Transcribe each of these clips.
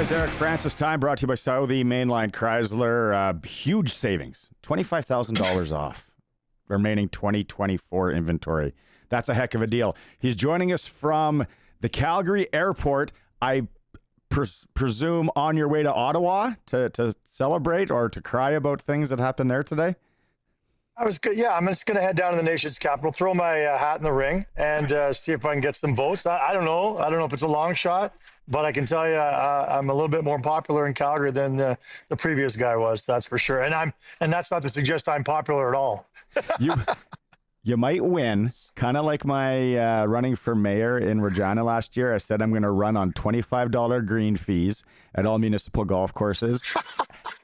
is Eric Francis Time, brought to you by Southie Mainline Chrysler. Huge savings, $25,000 off remaining 2024 inventory. That's a heck of a deal. He's joining us from the Calgary airport. I presume on your way to Ottawa to celebrate or to cry about things that happened there today? I was good. Yeah, I'm just going to head down to the nation's capital, throw my hat in the ring, and see if I can get some votes. I don't know. I don't know if it's a long shot, but I can tell you I'm a little bit more popular in Calgary than the previous guy was. That's for sure. And that's not to suggest I'm popular at all. You might win, kind of like my running for mayor in Regina last year. I said I'm going to run on $25 green fees at all municipal golf courses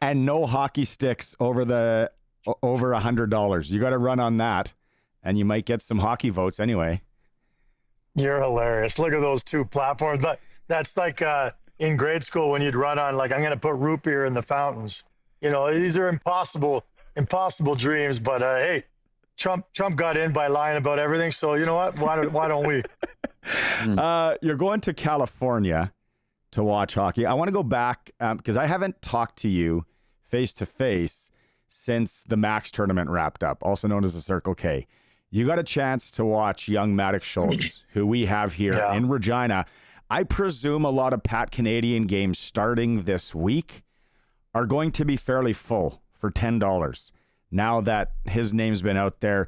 and no hockey sticks over $100. You got to run on that, and you might get some hockey votes anyway. You're hilarious. Look at those two platforms. But that's like in grade school when you'd run on, like, I'm going to put root beer in the fountains. You know, these are impossible dreams. But hey, Trump got in by lying about everything. So you know what? Why don't we? You're going to California to watch hockey. I want to go back because I haven't talked to you face to face since the Max tournament wrapped up, also known as the Circle K. You got a chance to watch young Maddox Schultz, who we have here in Regina. I presume a lot of Pat Canadian games starting this week are going to be fairly full for $10 now that his name's been out there.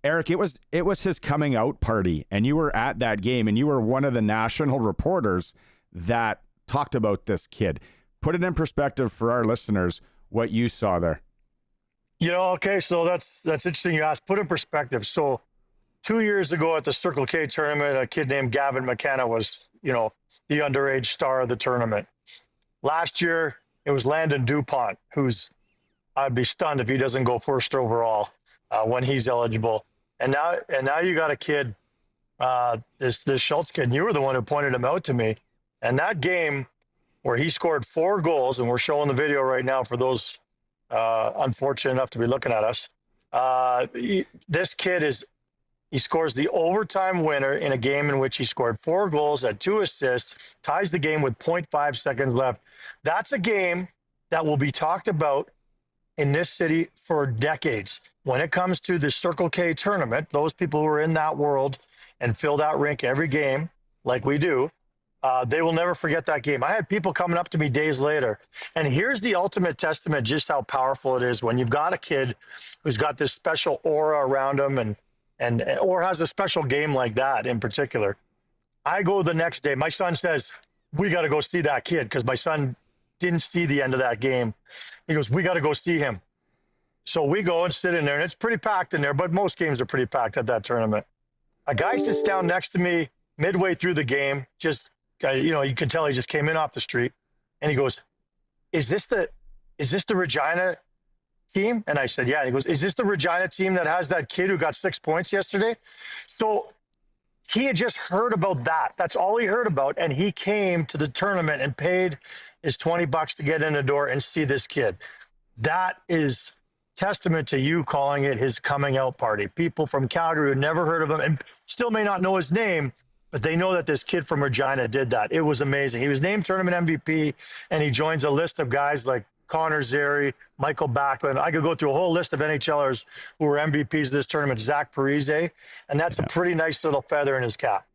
Eric, it was his coming out party, and you were at that game, and you were one of the national reporters that talked about this kid. Put it in perspective for our listeners, what you saw there. You know, okay, so that's interesting you asked. Put in perspective. So 2 years ago at the Circle K tournament, a kid named Gavin McKenna was, you know, the underage star of the tournament. Last year, it was Landon DuPont, I'd be stunned if he doesn't go first overall when he's eligible. And now you got a kid, this Schultz kid, and you were the one who pointed him out to me. And that game where he scored 4 goals, and we're showing the video right now for those unfortunate enough to be looking at us. This kid he scores the overtime winner in a game in which he scored 4 goals, had 2 assists, ties the game with 0.5 seconds left. That's a game that will be talked about in this city for decades. When it comes to the Circle K tournament, those people who are in that world and fill that rink every game like we do, they will never forget that game. I had people coming up to me days later, and here's the ultimate testament just how powerful it is when you've got a kid who's got this special aura around him or has a special game like that in particular. I go the next day. My son says, we got to go see that kid, because my son didn't see the end of that game. He goes, we got to go see him. So we go and sit in there, and it's pretty packed in there, but most games are pretty packed at that tournament. A guy sits down next to me midway through the game, just, you know, you can tell he just came in off the street, and he goes, is this the Regina team? And I said, yeah. And he goes, is this the Regina team that has that kid who got 6 points yesterday? So he had just heard about that. That's all he heard about. And he came to the tournament and paid his $20 to get in the door and see this kid. That is testament to you calling it his coming out party. People from Calgary who never heard of him and still may not know his name, but they know that this kid from Regina did that. It was amazing. He was named tournament MVP, and he joins a list of guys like Connor Zary, Michael Backlund. I could go through a whole list of NHLers who were MVPs of this tournament, Zach Parise, and that's a pretty nice little feather in his cap.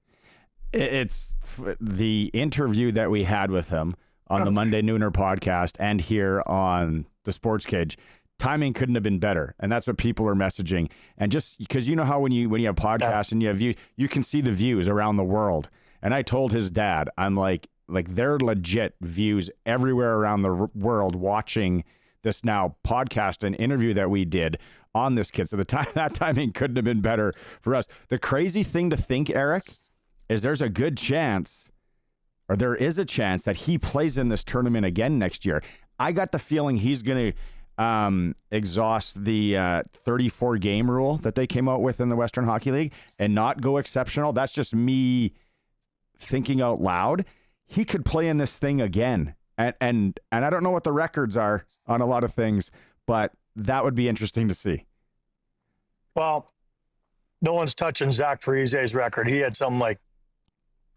It's the interview that we had with him on the Monday Nooner podcast and here on the Sports Cage. Timing couldn't have been better, and that's what people are messaging. And just because you know how when you have podcasts and you have views, you can see the views around the world. And I told his dad, I'm like they're legit views everywhere around the world watching this now podcast and interview that we did on this kid. So that timing couldn't have been better for us. The crazy thing to think, Eric, is there is a chance that he plays in this tournament again next year. I got the feeling he's going to exhaust the 34 game rule that they came out with in the Western Hockey League and not go exceptional. That's just me thinking out loud. He could play in this thing again. And I don't know what the records are on a lot of things, but that would be interesting to see. Well, no one's touching Zach Parise's record. He had something like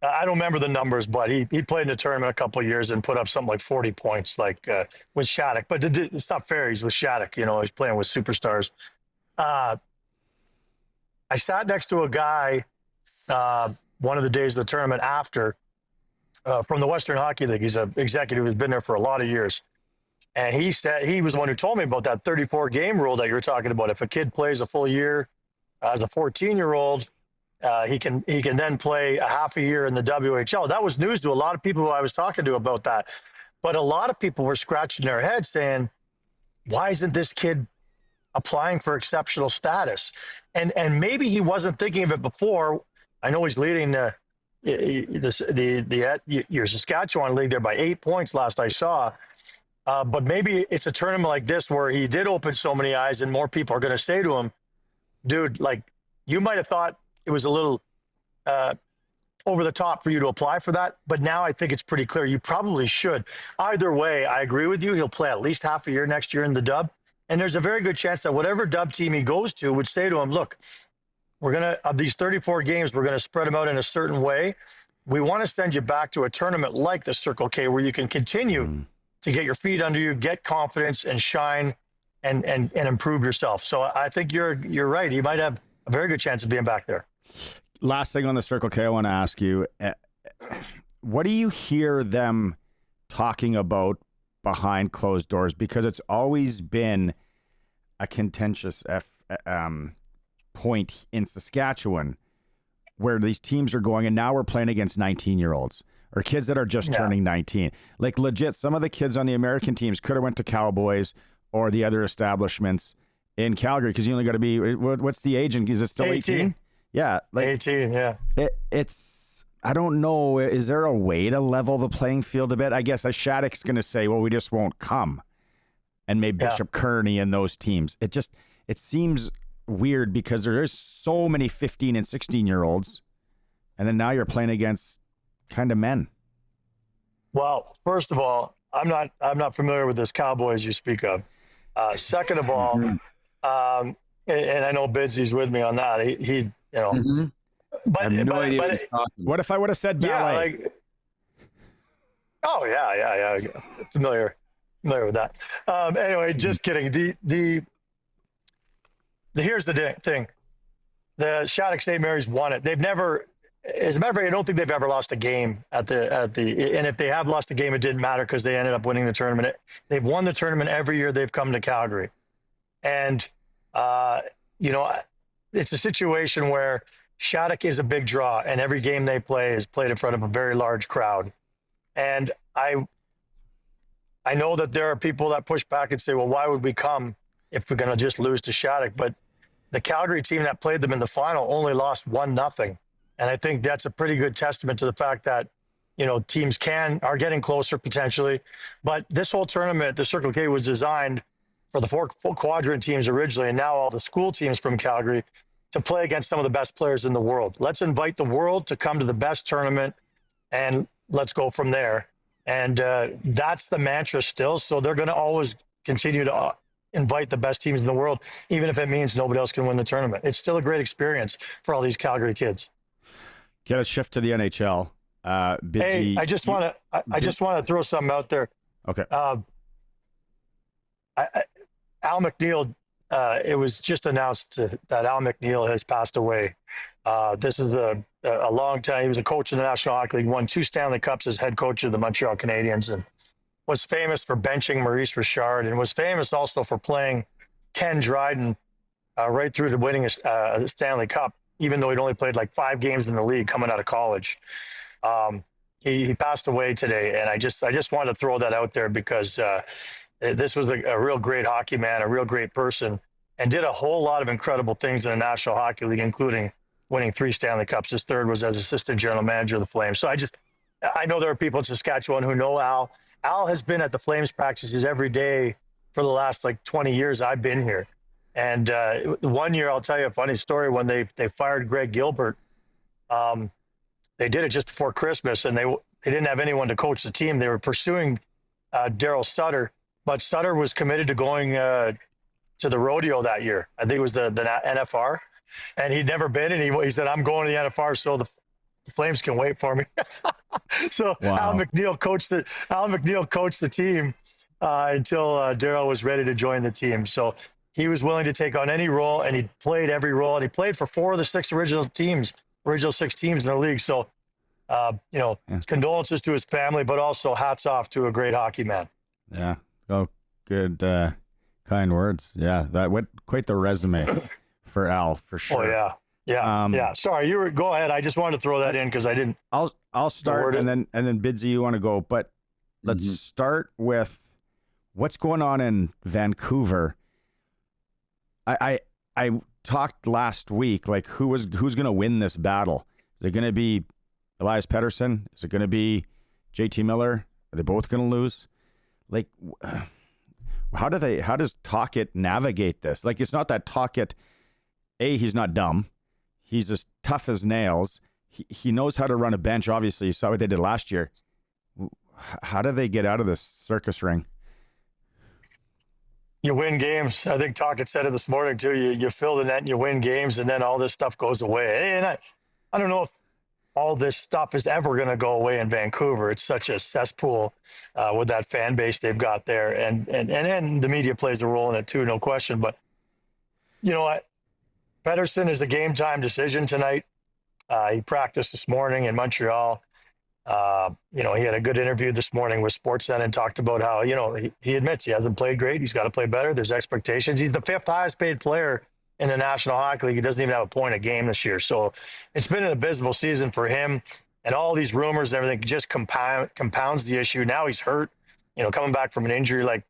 I don't remember the numbers, but he played in the tournament a couple of years and put up something like 40 points, like with Shattuck. But it's not fair. He's with Shattuck. He's playing with superstars. I sat next to a guy one of the days of the tournament after from the Western Hockey League. He's an executive who's been there for a lot of years. And he said he was the one who told me about that 34 game rule that you were talking about. If a kid plays a full year as a 14-year-old, he can then play a half a year in the WHL. That was news to a lot of people who I was talking to about that. But a lot of people were scratching their heads saying, why isn't this kid applying for exceptional status? And maybe he wasn't thinking of it before. I know he's leading your Saskatchewan league there by 8 points last I saw. But maybe it's a tournament like this where he did open so many eyes and more people are going to say to him, dude, like you might have thought it was a little over the top for you to apply for that. But now I think it's pretty clear you probably should. Either way, I agree with you. He'll play at least half a year next year in the dub. And there's a very good chance that whatever dub team he goes to would say to him, look, of these 34 games, we're going to spread them out in a certain way. We want to send you back to a tournament like the Circle K where you can continue to get your feet under you, get confidence and shine and improve yourself. So I think you're right. You might have a very good chance of being back there. Last thing on the Circle K, I want to ask you, what do you hear them talking about behind closed doors? Because it's always been a contentious point in Saskatchewan where these teams are going, and now we're playing against 19-year-olds or kids that are just turning 19. Like legit, some of the kids on the American teams could have went to Cowboys or the other establishments in Calgary because you only got to be, what's the age? Is it still 18? Yeah. Like 18, yeah. It's, I don't know, is there a way to level the playing field a bit? I guess Shattuck's going to say, well, we just won't come. And maybe Bishop Kearney and those teams. It seems weird because there is so many 15 and 16-year-olds. And then now you're playing against kind of men. Well, first of all, I'm not familiar with this Cowboys you speak of. Second of all, and I know Bidsy's with me on that. He but I have no idea but what he's talking. What if I would have said ballet? Yeah. Familiar with that. Anyway, just kidding. Here's the thing. The Shattuck St. Mary's won it. They've never, as a matter of fact, I don't think they've ever lost a game and if they have lost a game, it didn't matter because they ended up winning the tournament. They've won the tournament every year they've come to Calgary. And, it's a situation where Shattuck is a big draw and every game they play is played in front of a very large crowd. And I know that there are people that push back and say, well, why would we come if we're going to just lose to Shattuck? But the Calgary team that played them in the final only lost 1-0. And I think that's a pretty good testament to the fact that, teams are getting closer potentially. But this whole tournament, the Circle K, was designed for the four quadrant teams originally, and now all the school teams from Calgary to play against some of the best players in the world. Let's invite the world to come to the best tournament and let's go from there. And that's the mantra still. So they're going to always continue to invite the best teams in the world, even if it means nobody else can win the tournament. It's still a great experience for all these Calgary kids. Okay, let's shift to the NHL. Hey, I just want to throw something out there. Okay. Al McNeil, it was just announced that Al McNeil has passed away. This is a long time. He was a coach in the National Hockey League, won 2 Stanley Cups as head coach of the Montreal Canadiens, and was famous for benching Maurice Richard, and was famous also for playing Ken Dryden right through to winning a Stanley Cup, even though he'd only played like 5 games in the league coming out of college. He passed away today, and I just wanted to throw that out there because this was a real great hockey man, a real great person, and did a whole lot of incredible things in the National Hockey League, including winning 3 Stanley Cups. His third was as assistant general manager of the Flames. So I know there are people in Saskatchewan who know Al. Al has been at the Flames practices every day for the last 20 years I've been here. And one year, I'll tell you a funny story, when they fired Greg Gilbert, they did it just before Christmas, and they didn't have anyone to coach the team. They were pursuing Daryl Sutter, but Sutter was committed to going to the rodeo that year. I think it was the NFR, and he'd never been, and he said, I'm going to the NFR. So the Flames can wait for me. So Wow. Alan McNeil coached the team until Daryl was ready to join the team. So he was willing to take on any role, and he played every role. And he played for 4 of the 6 original 6 teams in the league. So, condolences to his family, but also hats off to a great hockey man. Yeah. Oh, good, kind words. Yeah, that went quite the resume for Al, for sure. Oh yeah. Yeah. Sorry, go ahead. I just wanted to throw that in because I didn't. I'll start, and then Bidsy, you want to go, but let's start with what's going on in Vancouver. I talked last week, like who's going to win this battle? Is it going to be Elias Pettersson? Is it going to be JT Miller? Are they both going to lose? Like, how does Tocchet navigate this? Like, it's not that Tocchet, he's not dumb. He's as tough as nails. He knows how to run a bench, obviously. You saw what they did last year. How do they get out of this circus ring? You win games. I think Tocchet said it this morning too. You fill the net and you win games, and then all this stuff goes away. And I don't know if all this stuff is ever going to go away in Vancouver. It's such a cesspool with that fan base they've got there, and the media plays a role in it too, no question. But you know what? Pettersson is a game time decision tonight. He practiced this morning in Montreal. He had a good interview this morning with Sportsnet and talked about how, he admits he hasn't played great. He's got to play better. There's expectations. He's the 5th highest paid player in the National Hockey League. He doesn't even have a point a game this year. So it's been an abysmal season for him. And all these rumors and everything just compounds the issue. Now he's hurt, coming back from an injury. Like,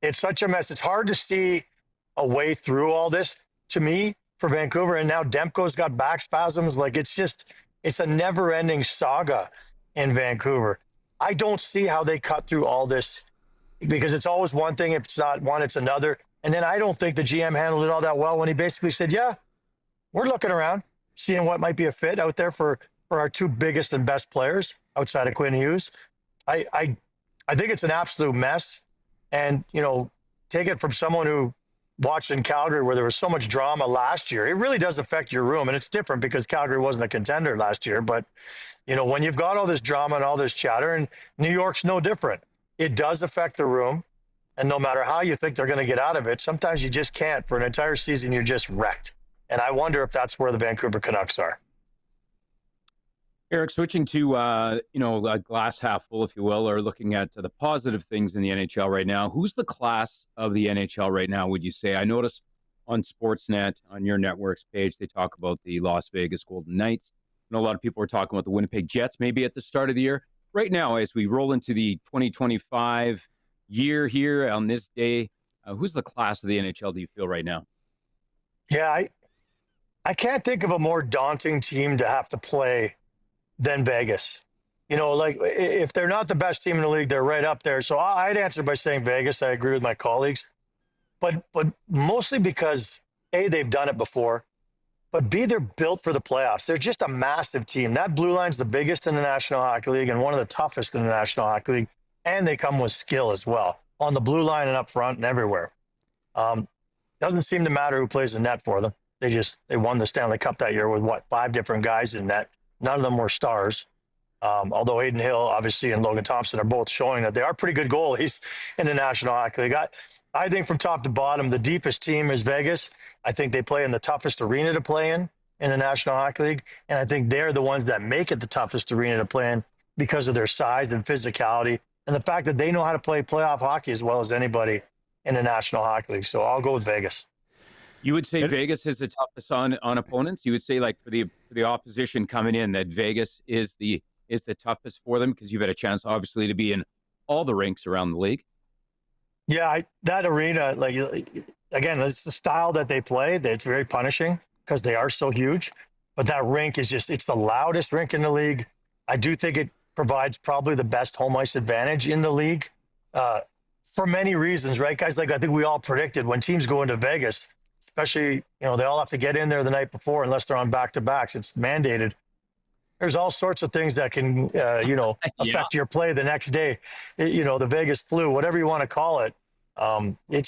it's such a mess. It's hard to see a way through all this, to me, for Vancouver. And now Demko's got back spasms. Like, it's a never-ending saga in Vancouver. I don't see how they cut through all this, because it's always one thing. If it's not one, it's another. And then I don't think the GM handled it all that well when he basically said, yeah, we're looking around, seeing what might be a fit out there for our 2 biggest and best players outside of Quinn Hughes. I think it's an absolute mess. And, take it from someone who watched in Calgary where there was so much drama last year. It really does affect your room. And it's different because Calgary wasn't a contender last year. But, when you've got all this drama and all this chatter, and New York's no different, it does affect the room. And no matter how you think they're going to get out of it, sometimes you just can't. For an entire season, you're just wrecked. And I wonder if that's where the Vancouver Canucks are. Eric, switching to, a glass half full, if you will, or looking at the positive things in the NHL right now. Who's the class of the NHL right now, would you say? I noticed on Sportsnet, on your network's page, they talk about the Las Vegas Golden Knights. I know a lot of people are talking about the Winnipeg Jets maybe at the start of the year. Right now, as we roll into the 2025 year here on this day, who's the class of the NHL do you feel right now? Yeah, I can't think of a more daunting team to have to play than Vegas. Like, if they're not the best team in the league, they're right up there. So I'd answer by saying Vegas. I agree with my colleagues, but mostly because A, they've done it before, but B, they're built for the playoffs. They're just a massive team. That blue line's the biggest in the National Hockey League and one of the toughest in the National Hockey League. And they come with skill as well on the blue line and up front and everywhere. Doesn't seem to matter who plays the net for them. They won the Stanley Cup that year with 5 different guys in net. None of them were stars. Although Aiden Hill, obviously, and Logan Thompson are both showing that they are pretty good goalies in the National Hockey League. I think from top to bottom, the deepest team is Vegas. I think they play in the toughest arena to play in the National Hockey League. And I think they're the ones that make it the toughest arena to play in because of their size and physicality and the fact that they know how to play playoff hockey as well as anybody in the National Hockey League. So I'll go with Vegas. You would say Vegas is the toughest on opponents? You would say, like, for the opposition coming in, that Vegas is the toughest for them because you've had a chance, obviously, to be in all the rinks around the league? Yeah, that arena, like, again, it's the style that they play. It's very punishing because they are so huge. But that rink is it's the loudest rink in the league. I do think it provides probably the best home ice advantage in the league for many reasons, right, guys? Like, I think we all predicted when teams go into Vegas, especially, they all have to get in there the night before unless they're on back-to-backs. It's mandated. There's all sorts of things that can, affect your play the next day. The Vegas flu, whatever you want to call it. I think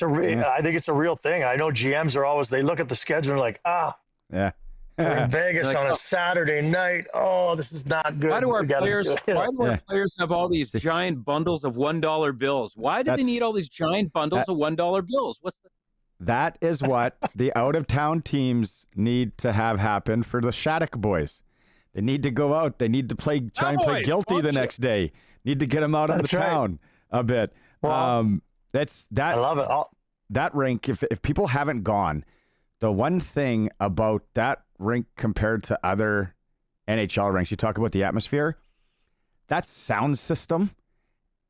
it's a real thing. I know GMs are always, they look at the schedule and like, yeah. We're in Vegas Like, on a oh, Saturday night. Oh, this is not good. why do our We gotta players? do it, Why do our Yeah. players have all these giant bundles of $1 bills? Why do they That's- need all these giant bundles of $1 bills? What's the That is what the out-of-town teams need to have happen for the Shattuck boys. They need to go out. They need to try and play Boys, guilty the watch it. next day. Need to get them out of the That's right. town a bit. Well, That's I that love it. that rink. If people haven't gone, the one thing about that rink compared to other NHL rinks, you talk about the atmosphere. That sound system,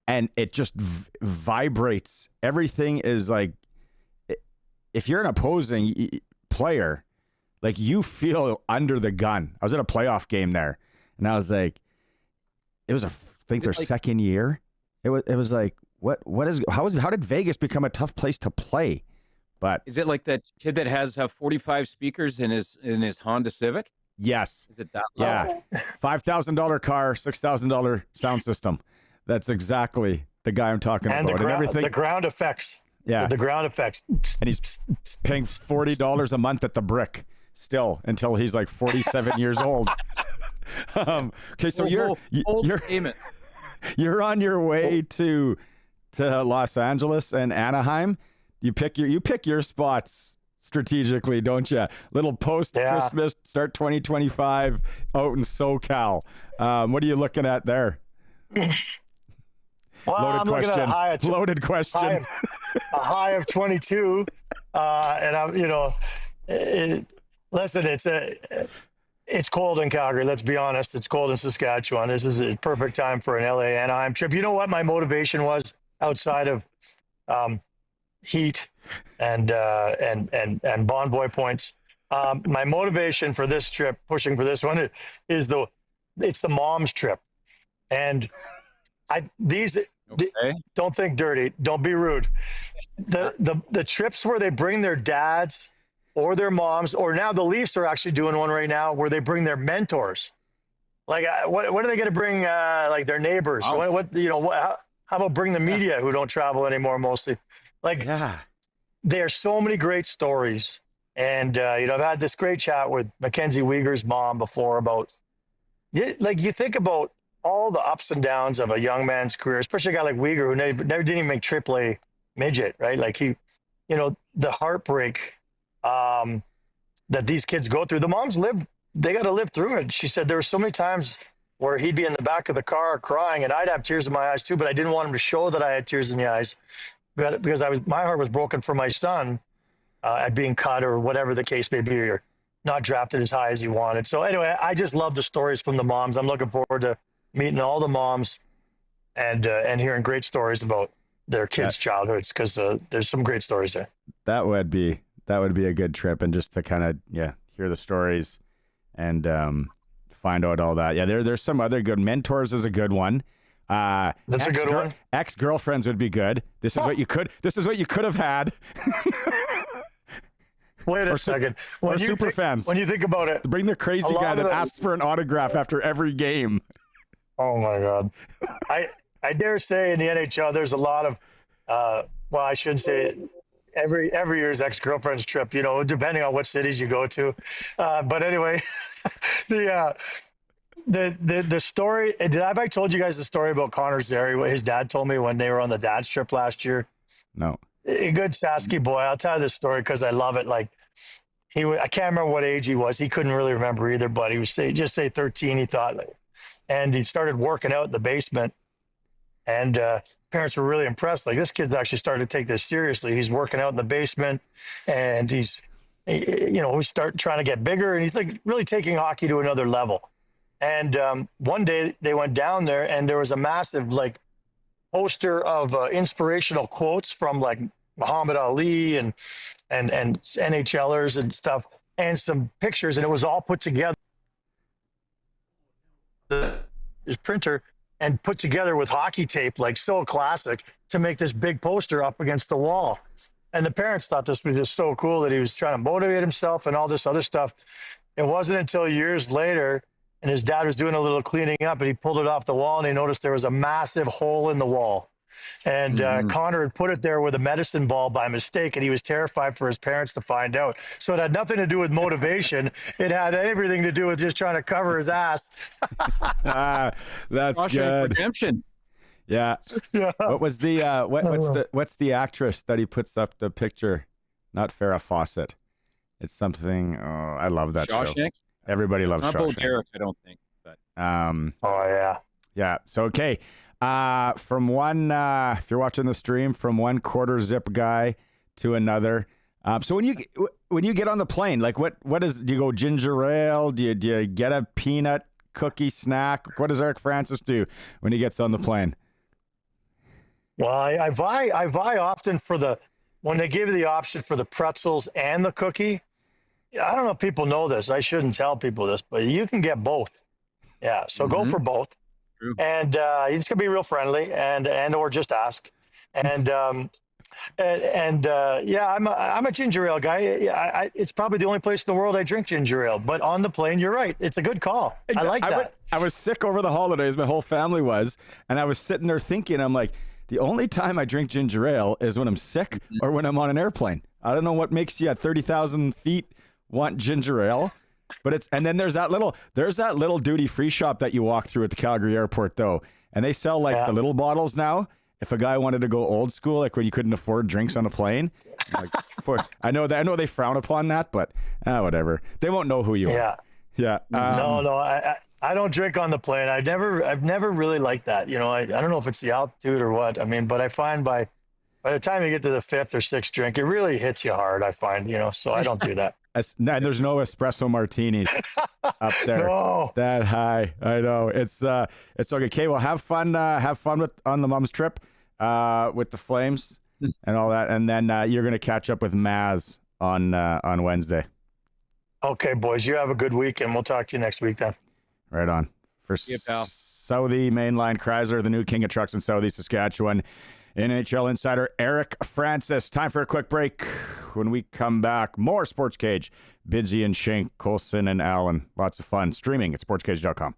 and it just vibrates. Everything is like, if you're an opposing player, like you feel under the gun. I was at a playoff game there, and I was like, it was I think their second year. It was like, how did Vegas become a tough place to play? But Is it like that kid that has 45 speakers in his Honda Civic? yes, Is it that? yeah, $5,000 car, $6,000 sound system. That's exactly the guy I'm talking And about. And everything, the ground effects. yeah, The ground effects. and he's paying $40 a month at the brick still until he's like 47 years old. Okay, so Full payment. you're on your way to Los Angeles and Anaheim. You pick your spots strategically, don't you? Little post Christmas, start 2025 out in SoCal. What are you looking at there? Well, I'm looking at a high of Loaded question. a high of 22, and I'm listen, it's cold in Calgary. Let's be honest, it's cold in Saskatchewan. This is a perfect time for an LA Anaheim trip. You know what my motivation was outside of heat and Bonvoy points. My motivation for this trip, pushing for this one, is it's the mom's trip, and don't think dirty, don't be rude. The trips where they bring their dads or their moms, or now the Leafs are actually doing one right now where they bring their mentors. Like, what are they going to bring? Like their neighbors? Wow. How about bring the media who don't travel anymore mostly? Like, there are so many great stories, and I've had this great chat with Mackenzie Weegar's mom before about, like, you think about all the ups and downs of a young man's career, especially a guy like Weegar who never didn't even make AAA midget, right? Like the heartbreak that these kids go through. The moms they got to live through it. She said there were so many times where he'd be in the back of the car crying, and I'd have tears in my eyes too, but I didn't want him to show that I had tears in the eyes, because my heart was broken for my son at being cut or whatever the case may be, or not drafted as high as he wanted. So anyway, I just love the stories from the moms. I'm looking forward to meeting all the moms and hearing great stories about their kids' childhoods, because there's some great stories there. That would be a good trip, and just to kind of hear the stories and find out all that. Yeah, there's some other good mentors is a good one. That's a good one. Ex-girlfriends would be good. This is what you could have had. Wait a second. Or super fans. When you think about it, bring the crazy guy that asks for an autograph after every game. Oh my God. I dare say in the NHL there's a lot of well, I shouldn't say every year's ex-girlfriend's trip, depending on what cities you go to. But anyway, the story, have I told you guys the story about Connor Zary, what his dad told me when they were on the dad's trip last year? No. A good Sasky boy. I'll tell you this story because I love it. Like, I can't remember what age he was. He couldn't really remember either, but he was just say 13, he thought. And he started working out in the basement, and parents were really impressed. Like, this kid's actually starting to take this seriously. He's working out in the basement, and he's trying to get bigger, and he's like really taking hockey to another level. And one day they went down there, and there was a massive poster of inspirational quotes from like Muhammad Ali and NHLers and stuff, and some pictures, and it was all put together. His printer and put together with hockey tape, like so classic, to make this big poster up against the wall. And the parents thought this was just so cool that he was trying to motivate himself and all this other stuff. It wasn't until years later, and his dad was doing a little cleaning up, and he pulled it off the wall, and he noticed there was a massive hole in the wall. And Mhm. Connor had put it there with a medicine ball by mistake, and he was terrified for his parents to find out. So it had nothing to do with motivation. It had everything to do with just trying to cover his ass. Ah, that's Shawshank good. Redemption. Yeah. Yeah. What was the what's the actress that he puts up the picture? Not Farrah Fawcett. It's something. Oh, I love that show. Shawshank. Everybody loves Not Bo Shawshank. Derek, I don't think. But Oh yeah. Yeah. So okay. From one, if you're watching the stream, from one quarter zip guy to another. So when you get on the plane, like what is? Do you go ginger ale? Do you get a peanut cookie snack? What does Eric Francis do when he gets on the plane? Well, I vie often for when they give you the option for the pretzels and the cookie. Yeah, I don't know if people know this. I shouldn't tell people this, but you can get both. Yeah, so go for both. True. And you just gotta be real friendly and or just ask. And yeah, I'm a ginger ale guy. Yeah, it's probably the only place in the world I drink ginger ale. But on the plane, you're right. It's a good call. I like that. I was sick over the holidays. My whole family was, and I was sitting there thinking, I'm like, the only time I drink ginger ale is when I'm sick or when I'm on an airplane. I don't know what makes you at 30,000 feet want ginger ale, but and then there's that little duty free shop that you walk through at the Calgary airport though, and they sell like the little bottles now. If a guy wanted to go old school, like when you couldn't afford drinks on a plane, like, I know they frown upon that, but whatever. They won't know who you are. Yeah. No, I don't drink on the plane. I've never really liked that. You know, I don't know if it's the altitude or what. I mean, but I find by the time you get to the fifth or sixth drink, it really hits you hard. I find, you know, so I don't do that. And there's no espresso martinis up there. No. That high. I know. It's okay. Okay, well, have fun on the mom's trip with the Flames and all that, and then you're gonna catch up with Maz on Wednesday. Okay, boys, you have a good week, and we'll talk to you next week then. Right on. For Southie Mainline Chrysler, the new king of trucks in Southie, Saskatchewan, NHL insider Eric Francis. Time for a quick break. When we come back, more Sports Cage. Bidsy and Shank, Colson and Allen. Lots of fun. Streaming at sportscage.com.